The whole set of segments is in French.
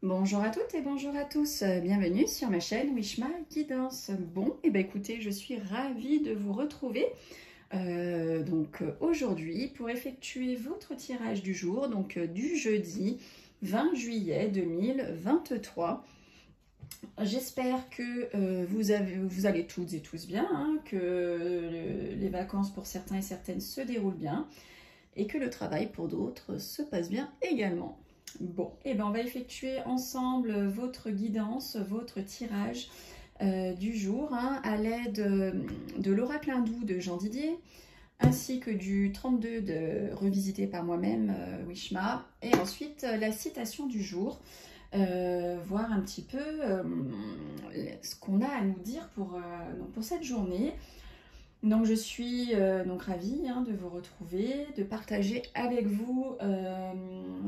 Bonjour à toutes et bonjour à tous, bienvenue sur ma chaîne Wishma Guidance. Bon, et écoutez, je suis ravie de vous retrouver aujourd'hui pour effectuer votre tirage du jour, donc du jeudi 20 juillet 2023. J'espère que vous allez toutes et tous bien, hein, que les vacances pour certains et certaines se déroulent bien et que le travail pour d'autres se passe bien également. Bon, et on va effectuer ensemble votre guidance, votre tirage du jour hein, à l'aide de l'oracle hindou de Jean Didier ainsi que du 32 revisité par moi-même, Wishma, et ensuite la citation du jour, voir un petit peu ce qu'on a à nous dire pour cette journée. Donc je suis ravie de vous retrouver, de partager avec vous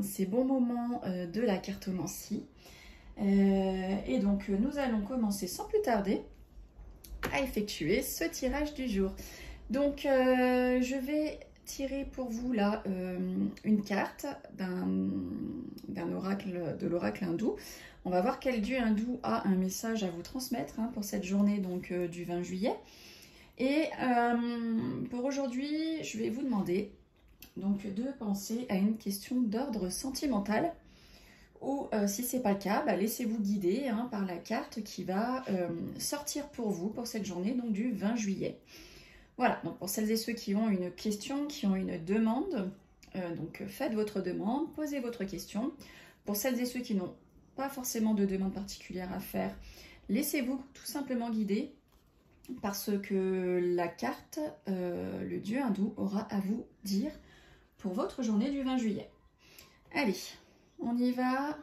ces bons moments de la cartomancie. Et donc nous allons commencer sans plus tarder à effectuer ce tirage du jour. Donc je vais tirer pour vous là une carte d'un oracle, de l'oracle hindou. On va voir quel dieu hindou a un message à vous transmettre hein, pour cette journée donc, du 20 juillet. Et pour aujourd'hui, je vais vous demander donc, de penser à une question d'ordre sentimental ou si ce n'est pas le cas, laissez-vous guider hein, par la carte qui va sortir pour vous pour cette journée donc, du 20 juillet. Voilà, donc pour celles et ceux qui ont une question, qui ont une demande, donc faites votre demande, posez votre question. Pour celles et ceux qui n'ont pas forcément de demande particulière à faire, laissez-vous tout simplement guider parce que la carte, le dieu hindou, aura à vous dire pour votre journée du 20 juillet. Allez, on y va.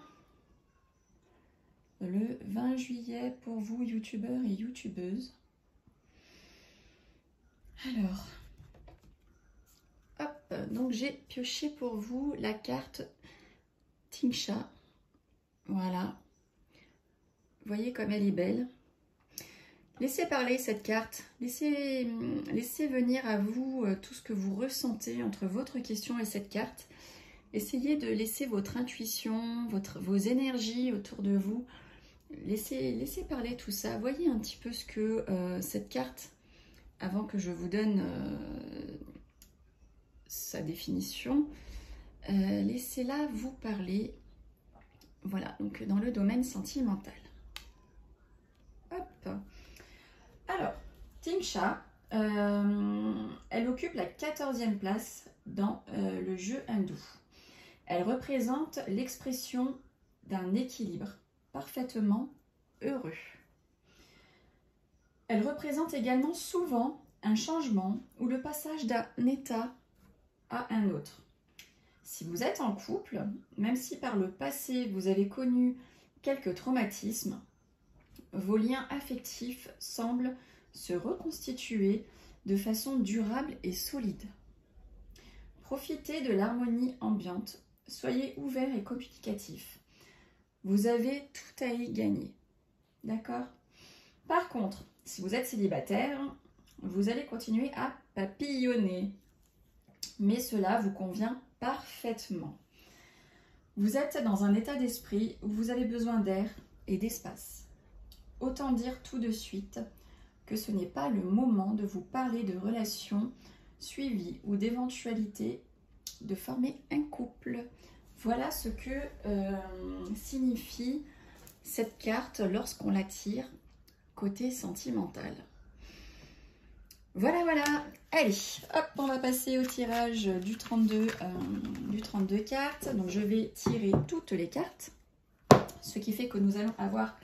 Le 20 juillet pour vous, youtubeurs et youtubeuses. Alors, hop, donc j'ai pioché pour vous la carte Tingsha. Voilà. Vous voyez comme elle est belle. Laissez parler cette carte, laissez venir à vous tout ce que vous ressentez entre votre question et cette carte. Essayez de laisser votre intuition, vos énergies autour de vous. Laissez parler tout ça. Voyez un petit peu ce que cette carte, avant que je vous donne sa définition, laissez-la vous parler. Voilà, donc dans le domaine sentimental. Hop. Alors, Tingsha, elle occupe la 14e place dans le jeu hindou. Elle représente l'expression d'un équilibre parfaitement heureux. Elle représente également souvent un changement ou le passage d'un état à un autre. Si vous êtes en couple, même si par le passé vous avez connu quelques traumatismes, vos liens affectifs semblent se reconstituer de façon durable et solide. Profitez de l'harmonie ambiante, soyez ouvert et communicatif. Vous avez tout à y gagner. D'accord? Par contre, si vous êtes célibataire, vous allez continuer à papillonner. Mais cela vous convient parfaitement. Vous êtes dans un état d'esprit où vous avez besoin d'air et d'espace. Autant dire tout de suite que ce n'est pas le moment de vous parler de relations suivies ou d'éventualité de former un couple. Voilà ce que signifie cette carte lorsqu'on la tire côté sentimental. Voilà, voilà. Allez, hop, on va passer au tirage du 32 cartes. Donc, je vais tirer toutes les cartes, ce qui fait que nous allons avoir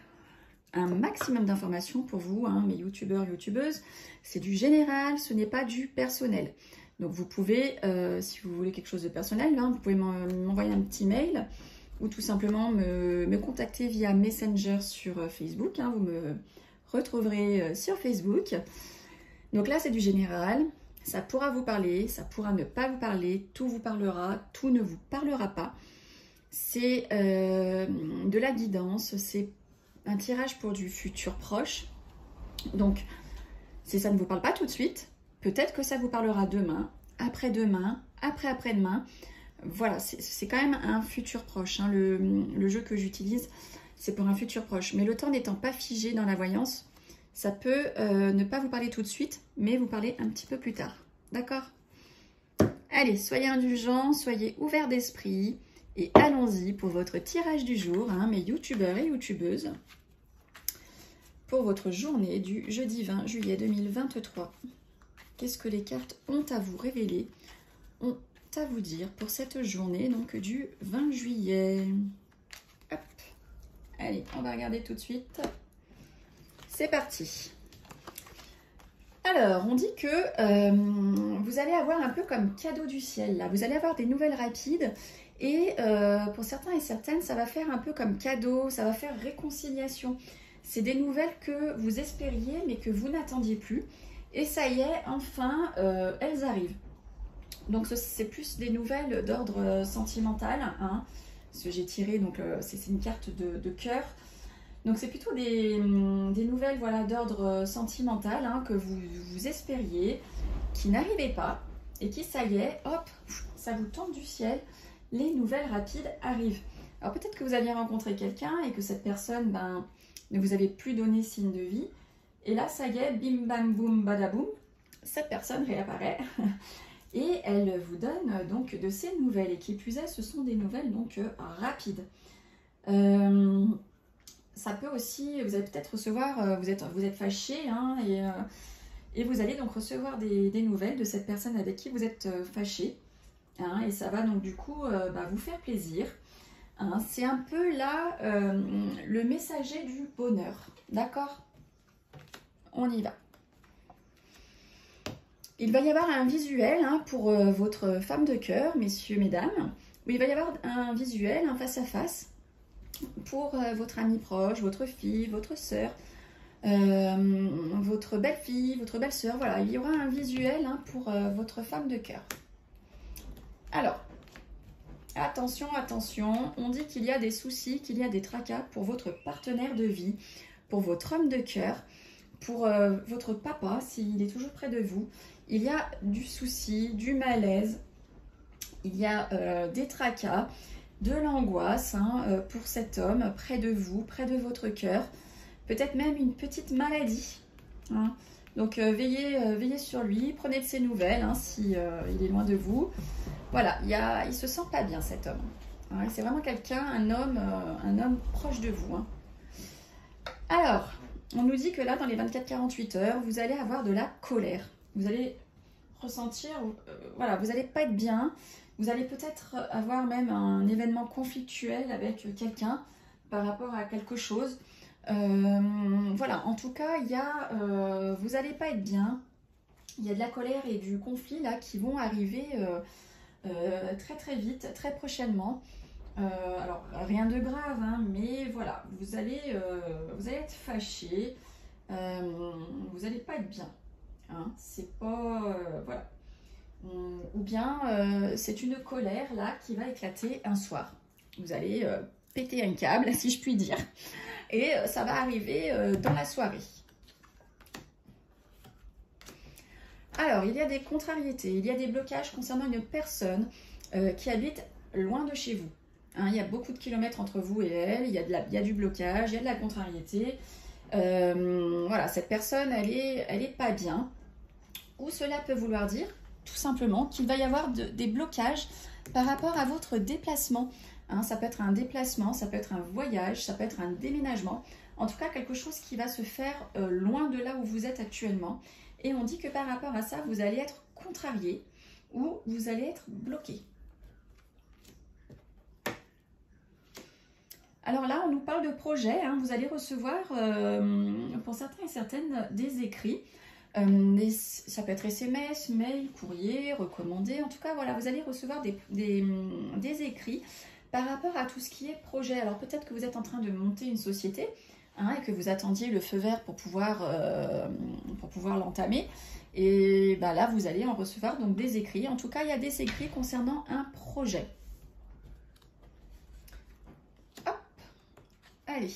un maximum d'informations pour vous, hein, mes youtubeurs, youtubeuses. C'est du général, ce n'est pas du personnel. Donc vous pouvez, si vous voulez quelque chose de personnel, hein, vous pouvez m'envoyer un petit mail ou tout simplement me contacter via Messenger sur Facebook. Hein, vous me retrouverez sur Facebook. Donc là, c'est du général. Ça pourra vous parler, ça pourra ne pas vous parler. Tout vous parlera, tout ne vous parlera pas. C'est de la guidance, c'est un tirage pour du futur proche. Donc, si ça ne vous parle pas tout de suite, peut-être que ça vous parlera demain, après-demain, après-après-demain. Voilà, c'est quand même un futur proche. Hein. Le jeu que j'utilise, c'est pour un futur proche. Mais le temps n'étant pas figé dans la voyance, ça peut ne pas vous parler tout de suite, mais vous parler un petit peu plus tard. D'accord? Allez, soyez indulgents, soyez ouverts d'esprit. Et allons-y pour votre tirage du jour, hein, mes youtubeurs et youtubeuses. Pour votre journée du jeudi 20 juillet 2023. Qu'est-ce que les cartes ont à vous révéler, ont à vous dire pour cette journée donc du 20 juillet. Hop. Allez, on va regarder tout de suite. C'est parti. Alors, on dit que vous allez avoir un peu comme cadeau du ciel. Là. Vous allez avoir des nouvelles rapides et pour certains et certaines, ça va faire un peu comme cadeau, ça va faire réconciliation. C'est des nouvelles que vous espériez mais que vous n'attendiez plus. Et ça y est, enfin, elles arrivent. Donc c'est plus des nouvelles d'ordre sentimental. Hein, parce que j'ai tiré, donc c'est une carte de cœur. Donc c'est plutôt des nouvelles voilà, d'ordre sentimental hein, que vous espériez, qui n'arrivaient pas. Et qui, ça y est, hop, ça vous tombe du ciel. Les nouvelles rapides arrivent. Alors peut-être que vous aviez rencontré quelqu'un et que cette personne ne vous avait plus donné signe de vie. Et là, ça y est, bim bam boum badaboum, cette personne réapparaît et elle vous donne donc de ces nouvelles. Et qui plus est, ce sont des nouvelles donc rapides. Ça peut aussi, vous allez peut-être recevoir, vous êtes fâché hein, et vous allez donc recevoir des nouvelles de cette personne avec qui vous êtes fâché. Hein, et ça va donc du coup vous faire plaisir. Hein, c'est un peu là le messager du bonheur. D'accord ? On y va. Il va y avoir un visuel hein, pour votre femme de cœur, messieurs, mesdames. Où il va y avoir un visuel, un face-à-face pour votre ami proche, votre fille, votre sœur, votre belle-fille, votre belle-sœur. Voilà, il y aura un visuel hein, pour votre femme de cœur. Alors, attention, attention, on dit qu'il y a des soucis, qu'il y a des tracas pour votre partenaire de vie, pour votre homme de cœur, pour votre papa, s'il est toujours près de vous. Il y a du souci, du malaise, il y a des tracas, de l'angoisse hein, pour cet homme près de vous, près de votre cœur. Peut-être même une petite maladie. Hein. Donc veillez sur lui, prenez de ses nouvelles hein, si il est loin de vous. Voilà, il se sent pas bien cet homme. Hein, c'est vraiment quelqu'un, un homme proche de vous. Hein. Alors, on nous dit que là, dans les 24-48 heures, vous allez avoir de la colère. Vous allez ressentir, voilà, vous n'allez pas être bien. Vous allez peut-être avoir même un événement conflictuel avec quelqu'un par rapport à quelque chose. Voilà, en tout cas, vous n'allez pas être bien. Il y a de la colère et du conflit là qui vont arriver très très vite, très prochainement. Alors, rien de grave, hein, mais voilà, vous allez être fâché, vous n'allez pas être bien. Hein, c'est pas... voilà. Ou bien, c'est une colère, là, qui va éclater un soir. Vous allez péter un câble, si je puis dire. Et ça va arriver dans la soirée. Alors, il y a des contrariétés, il y a des blocages concernant une personne qui habite loin de chez vous. Hein, il y a beaucoup de kilomètres entre vous et elle, il y a du blocage, il y a de la contrariété. Voilà, cette personne, elle est pas bien. Ou cela peut vouloir dire, tout simplement, qu'il va y avoir des blocages par rapport à votre déplacement. Hein, ça peut être un déplacement, ça peut être un voyage, ça peut être un déménagement. En tout cas, quelque chose qui va se faire loin de là où vous êtes actuellement. Et on dit que par rapport à ça, vous allez être contrarié ou vous allez être bloqué. Alors là, on nous parle de projet. Hein, vous allez recevoir, pour certains et certaines, des écrits. Ça peut être SMS, mail, courrier, recommandé. En tout cas, voilà, vous allez recevoir des écrits par rapport à tout ce qui est projet. Alors peut-être que vous êtes en train de monter une société hein, et que vous attendiez le feu vert pour pouvoir l'entamer. Et bah, là, vous allez en recevoir donc des écrits. En tout cas, il y a des écrits concernant un projet. Hop, allez.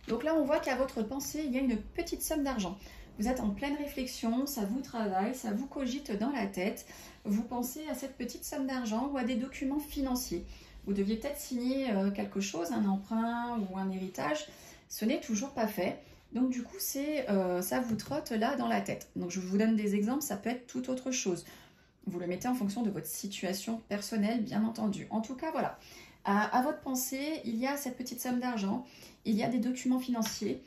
Donc là, on voit qu'à votre pensée, il y a une petite somme d'argent. Vous êtes en pleine réflexion, ça vous travaille, ça vous cogite dans la tête. Vous pensez à cette petite somme d'argent ou à des documents financiers. Vous deviez peut-être signer quelque chose, un emprunt ou un héritage. Ce n'est toujours pas fait. Donc du coup, ça vous trotte là dans la tête. Donc je vous donne des exemples, ça peut être tout autre chose. Vous le mettez en fonction de votre situation personnelle, bien entendu. En tout cas, voilà. À votre pensée, il y a cette petite somme d'argent, il y a des documents financiers.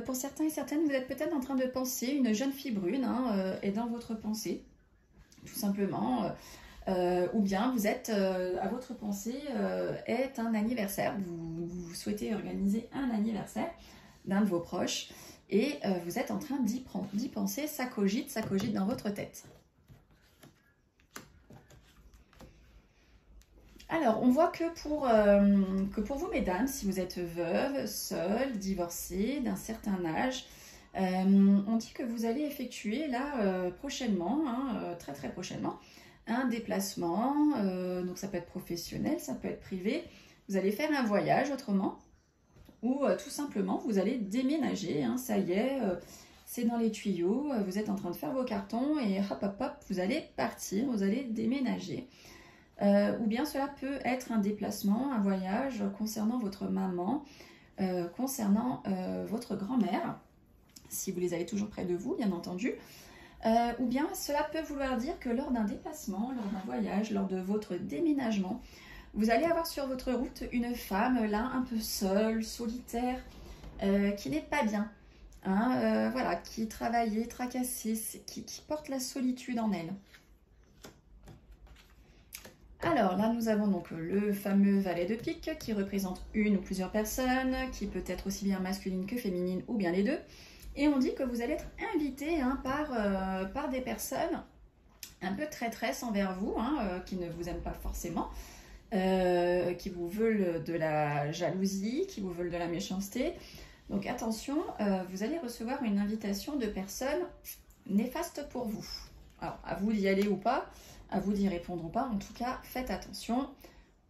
Pour certains et certaines, vous êtes peut-être en train de penser, une jeune fille brune est dans votre pensée, tout simplement. Ou bien vous êtes, à votre pensée, est un anniversaire. Vous souhaitez organiser un anniversaire d'un de vos proches et vous êtes en train d'y penser, ça cogite dans votre tête. Alors, on voit que pour vous, mesdames, si vous êtes veuve, seule, divorcée, d'un certain âge, on dit que vous allez effectuer là prochainement, très très prochainement, un déplacement, donc ça peut être professionnel, ça peut être privé. Vous allez faire un voyage autrement, ou tout simplement vous allez déménager, ça y est, c'est dans les tuyaux, vous êtes en train de faire vos cartons et hop hop hop, vous allez partir, vous allez déménager. Ou bien cela peut être un déplacement, un voyage concernant votre maman, concernant votre grand-mère, si vous les avez toujours près de vous, bien entendu. Ou bien cela peut vouloir dire que lors d'un déplacement, lors d'un voyage, lors de votre déménagement, vous allez avoir sur votre route une femme là un peu seule, solitaire, qui n'est pas bien, voilà, qui est travaillée, tracassée, qui porte la solitude en elle. Alors là, nous avons donc le fameux valet de pique qui représente une ou plusieurs personnes, qui peut être aussi bien masculine que féminine ou bien les deux. Et on dit que vous allez être invité par des personnes un peu traîtresses envers vous, qui ne vous aiment pas forcément, qui vous veulent de la jalousie, qui vous veulent de la méchanceté. Donc attention, vous allez recevoir une invitation de personnes néfastes pour vous. Alors, à vous d'y aller ou pas, à vous d'y répondre ou pas. En tout cas, faites attention.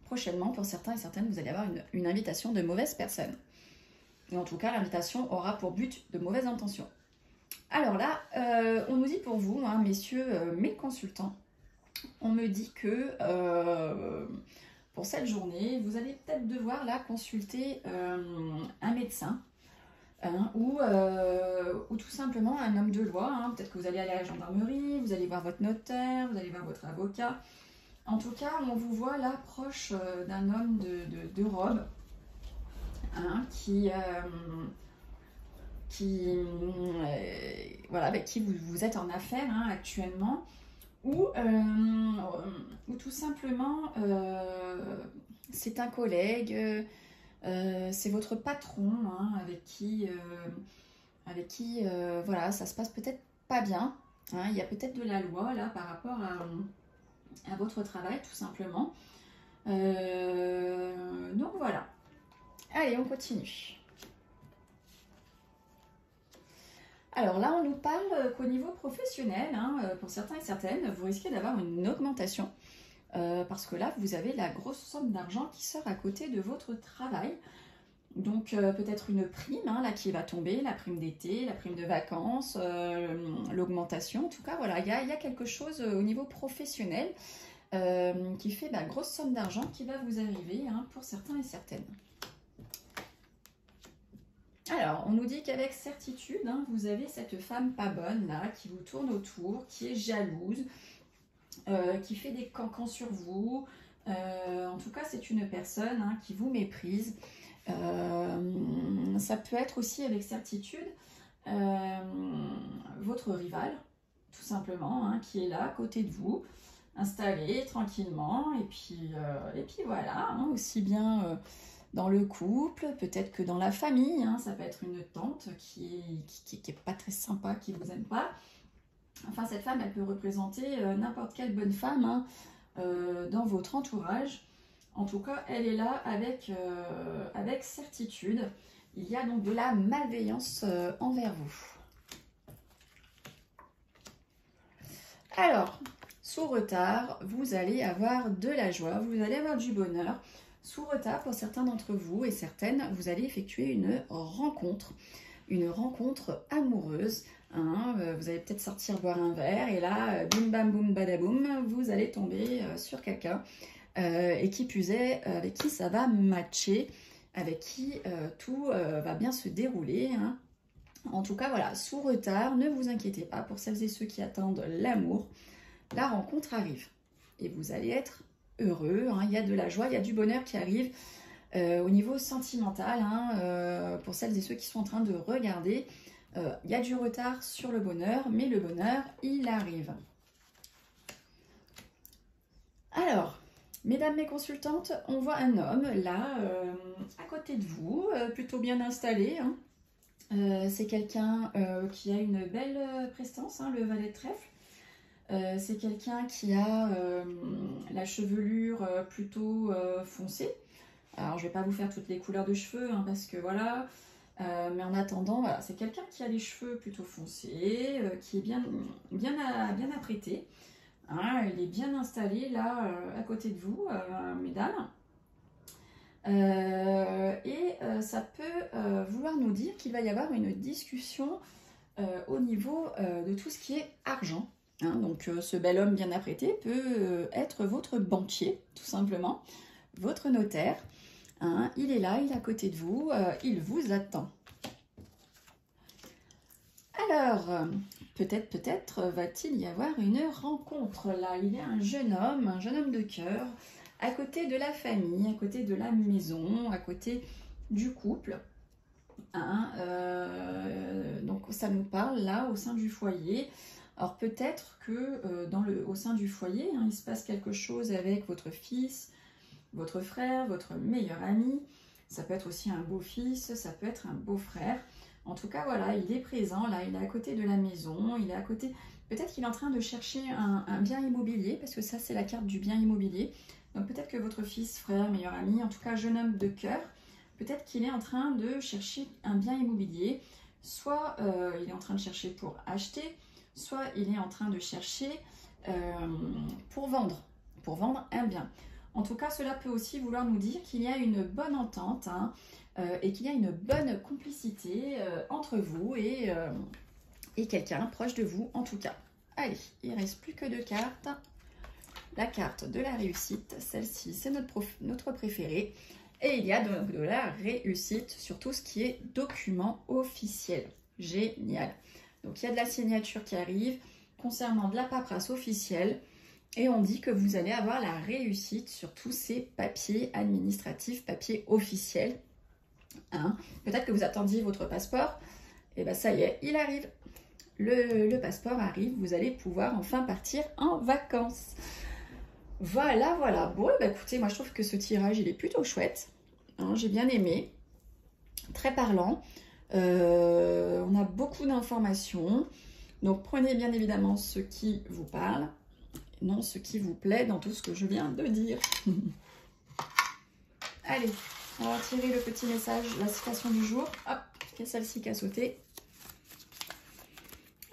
Prochainement, pour certains et certaines, vous allez avoir une invitation de mauvaises personnes. Et en tout cas, l'invitation aura pour but de mauvaises intentions. Alors là, on nous dit pour vous, messieurs, mes consultants, on me dit que pour cette journée, vous allez peut-être devoir là consulter un médecin, ou tout simplement un homme de loi. Peut-être que vous allez aller à la gendarmerie, vous allez voir votre notaire, vous allez voir votre avocat. En tout cas, on vous voit là proche d'un homme de robe, voilà, avec qui vous êtes en affaires actuellement, ou tout simplement c'est un collègue, c'est votre patron, avec qui voilà, ça se passe peut-être pas bien. Il y a peut-être de la loi là par rapport à votre travail, tout simplement. Donc voilà. Allez, on continue. Alors là, on nous parle qu'au niveau professionnel, pour certains et certaines, vous risquez d'avoir une augmentation. Parce que là, vous avez la grosse somme d'argent qui sort à côté de votre travail. Donc peut-être une prime là qui va tomber, la prime d'été, la prime de vacances, l'augmentation. En tout cas, voilà, il y a quelque chose au niveau professionnel qui fait la grosse somme d'argent qui va vous arriver pour certains et certaines. Alors, on nous dit qu'avec certitude, vous avez cette femme pas bonne là qui vous tourne autour, qui est jalouse, qui fait des cancans sur vous. En tout cas, c'est une personne qui vous méprise. Ça peut être aussi avec certitude votre rival, tout simplement, qui est là à côté de vous, installé tranquillement. Et puis voilà, aussi bien dans le couple, peut-être que dans la famille, ça peut être une tante qui est pas très sympa, qui vous aime pas. Enfin, cette femme, elle peut représenter n'importe quelle bonne femme dans votre entourage. En tout cas, elle est là avec certitude. Il y a donc de la malveillance envers vous. Alors, sous retard, vous allez avoir de la joie, vous allez avoir du bonheur. Sous retard, pour certains d'entre vous et certaines, vous allez effectuer une rencontre. une rencontre amoureuse. Hein, vous allez peut-être sortir boire un verre et là, bim bam boum badaboum, vous allez tomber sur quelqu'un et qui plus est, avec qui ça va matcher, avec qui tout va bien se dérouler. Hein. En tout cas, voilà, sous retard, ne vous inquiétez pas, pour celles et ceux qui attendent l'amour, la rencontre arrive et vous allez être heureux. Hein. Il y a de la joie, il y a du bonheur qui arrive. Au niveau sentimental, hein, pour celles et ceux qui sont en train de regarder, il y a du retard sur le bonheur, mais le bonheur, il arrive. Alors, mesdames mes consultantes, on voit un homme là, à côté de vous, plutôt bien installé. Hein. C'est quelqu'un qui a une belle prestance, hein, le valet de trèfle. C'est quelqu'un qui a la chevelure plutôt foncée. Alors, je ne vais pas vous faire toutes les couleurs de cheveux, hein, parce que voilà. Mais en attendant, voilà, c'est quelqu'un qui a les cheveux plutôt foncés, qui est bien apprêté. Hein, il est bien installé là, à côté de vous, mesdames. Ça peut vouloir nous dire qu'il va y avoir une discussion au niveau de tout ce qui est argent. Hein, donc, ce bel homme bien apprêté peut être votre banquier, tout simplement, votre notaire. Hein, il est là, il est à côté de vous, il vous attend. Alors, peut-être va-t-il y avoir une rencontre là. Il y a un jeune homme de cœur, à côté de la famille, à côté de la maison, à côté du couple. Hein, donc ça nous parle là au sein du foyer. Alors peut-être que au sein du foyer, hein, il se passe quelque chose avec votre fils, votre frère, votre meilleur ami. Ça peut être aussi un beau-fils, ça peut être un beau-frère. En tout cas, voilà, il est présent, là, il est à côté de la maison, il est à côté... Peut-être qu'il est en train de chercher un bien immobilier, parce que ça, c'est la carte du bien immobilier. Donc peut-être que votre fils, frère, meilleur ami, en tout cas, jeune homme de cœur, peut-être qu'il est en train de chercher un bien immobilier. Soit il est en train de chercher pour acheter, soit il est en train de chercher pour vendre un bien. En tout cas, cela peut aussi vouloir nous dire qu'il y a une bonne entente, hein, et qu'il y a une bonne complicité entre vous et quelqu'un proche de vous, en tout cas. Allez, il ne reste plus que 2 cartes. La carte de la réussite, celle-ci, c'est notre préférée. Et il y a donc de la réussite sur tout ce qui est document officiel. Génial. Donc, il y a de la signature qui arrive concernant de la paperasse officielle. Et on dit que vous allez avoir la réussite sur tous ces papiers administratifs, papiers officiels. Hein. Peut-être que vous attendiez votre passeport. Et bien ça y est, il arrive. Le passeport arrive, vous allez pouvoir enfin partir en vacances. Voilà, voilà. Bon, et ben écoutez, moi je trouve que ce tirage, il est plutôt chouette. Hein, j'ai bien aimé. Très parlant. On a beaucoup d'informations. Donc prenez bien évidemment ce qui vous parle. Non, ce qui vous plaît dans tout ce que je viens de dire. Allez, on va tirer le petit message, la citation du jour. Hop, c'est celle-ci qui a sauté.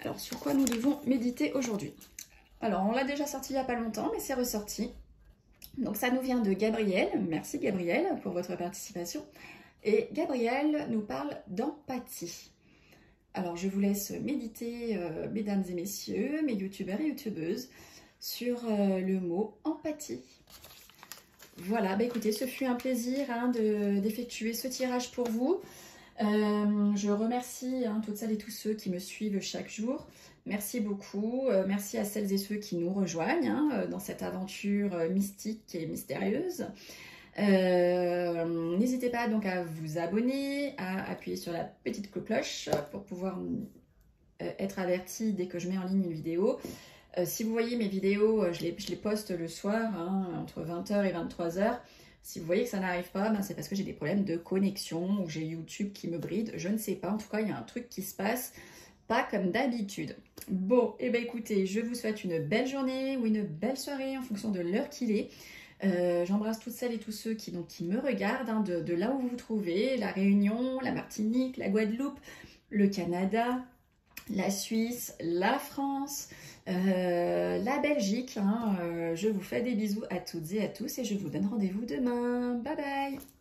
Alors, sur quoi nous devons méditer aujourd'hui? Alors, on l'a déjà sorti il n'y a pas longtemps, mais c'est ressorti. Donc, ça nous vient de Gabriel. Merci Gabriel pour votre participation. Et Gabriel nous parle d'empathie. Alors, je vous laisse méditer, mesdames et messieurs, mes youtubeurs et youtubeuses, sur le mot empathie. Voilà, bah écoutez, ce fut un plaisir hein, d'effectuer ce tirage pour vous. Je remercie hein, toutes celles et tous ceux qui me suivent chaque jour. Merci beaucoup. Merci à celles et ceux qui nous rejoignent hein, dans cette aventure mystique et mystérieuse. N'hésitez pas donc à vous abonner, à appuyer sur la petite cloche pour pouvoir être averti dès que je mets en ligne une vidéo. Si vous voyez mes vidéos, je les poste le soir, hein, entre 20h et 23h. Si vous voyez que ça n'arrive pas, ben c'est parce que j'ai des problèmes de connexion ou j'ai YouTube qui me bride. Je ne sais pas. En tout cas, il y a un truc qui se passe pas comme d'habitude. Bon, et ben écoutez, je vous souhaite une belle journée ou une belle soirée en fonction de l'heure qu'il est. J'embrasse toutes celles et tous ceux qui me regardent, hein, de là où vous vous trouvez, la Réunion, la Martinique, la Guadeloupe, le Canada, la Suisse, la France, la Belgique. Hein, je vous fais des bisous à toutes et à tous et je vous donne rendez-vous demain. Bye bye!